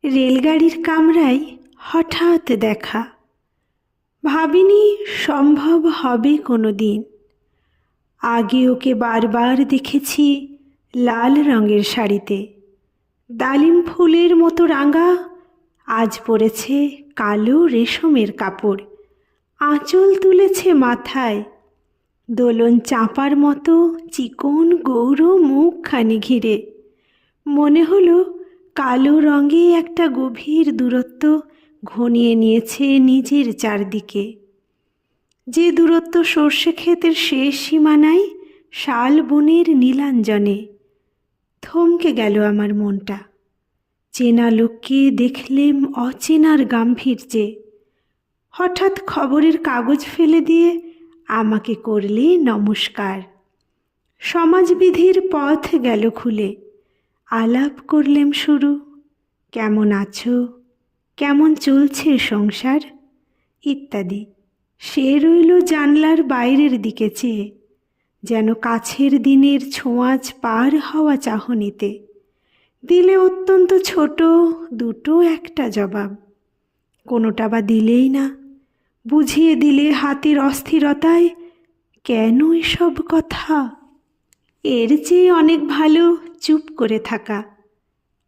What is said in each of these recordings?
রেলগাড়ির কামরায় হঠাৎ দেখা। ভাবিনি সম্ভব হবে কোনো দিন। আগে ওকে বারবার দেখেছি লাল রঙের শাড়িতে, ডালিম ফুলের মতো রাঙা। আজ পরেছে কালো রেশমের কাপড়, আঁচল তুলেছে মাথায়, দোলন চাঁপার মতো চিকন গৌর মুখখানি ঘিরে। মনে হলো কালো রঙে একটা গভীর দূরত্ব ঘনিয়ে নিয়েছে নিজের চারদিকে, যে দূরত্ব সর্ষে ক্ষেতের শেষ সীমানায় শাল বনের নীলাঞ্জনে। থমকে গেল আমার মনটা। চেনা লোককে দেখলেম অচেনার গাম্ভীর্যে। হঠাৎ খবরের কাগজ ফেলে দিয়ে আমাকে করলে নমস্কার। সমাজবিধির পথ গেল খুলে। আলাপ করলেম শুরু, কেমন আছো, কেমন চলছে সংসার ইত্যাদি। সে রইল জানলার বাইরের দিকে চেয়ে, যেন কাছের দিনের ছোঁয়াচ পার হওয়া চাহনিতে। দিলে অত্যন্ত ছোট দুটো একটা জবাব, কোনোটা বা দিলেই না। বুঝিয়ে দিলে হাতের অস্থিরতায়, কেন এসব কথা। এর চেয়ে অনেক ভালো চুপ করে থাকা।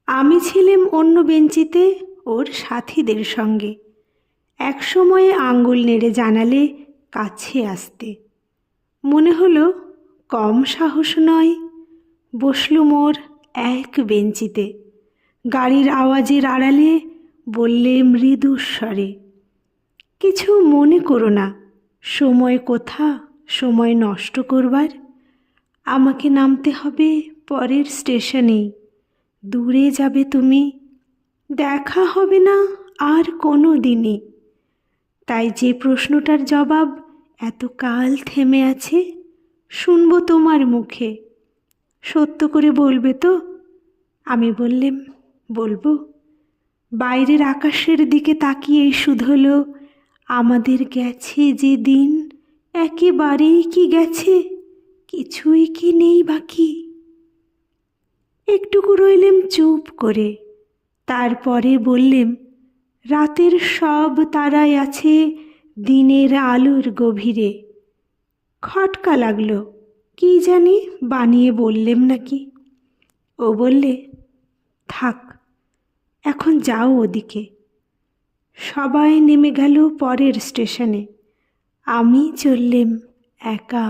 আমি ছিলাম অন্য বেঞ্চিতে ওর সাথীদের সঙ্গে। একসময়ে আঙ্গুল নেড়ে জানালে কাছে আসতে। মনে হলো কম সাহস নয়। বসলুম ওর এক বেঞ্চিতে। গাড়ির আওয়াজের আড়ালে বললে মৃদু স্বরে, কিছু মনে করো না, সময় কোথা সময় নষ্ট করবার। আমাকে নামতে হবে পরের স্টেশনেই। দূরে যাবে তুমি, দেখা হবে না আর কোনো দিনই। তাই যে প্রশ্নটার জবাব এতকাল থেমে আছে, শুনবো তোমার মুখে। সত্য করে বলবে তো? আমি বললেম, বলবো। বাইরের আকাশের দিকে তাকিয়ে শুধল, আমাদের গেছে যে দিন, একেবারেই কি গেছে, কিছুই কি নেই বাকি। একটুকু রইলেম চুপ করে। তারপরে বললেম, রাতের সব তারাই আছে দিনের আলোর গভীরে। খটকা লাগলো, কি জানি বানিয়ে বললেম নাকি। ও বললে, থাক, এখন যাও ওদিকে। সবাই নেমে গেল পরের স্টেশনে। আমি চললেম একা।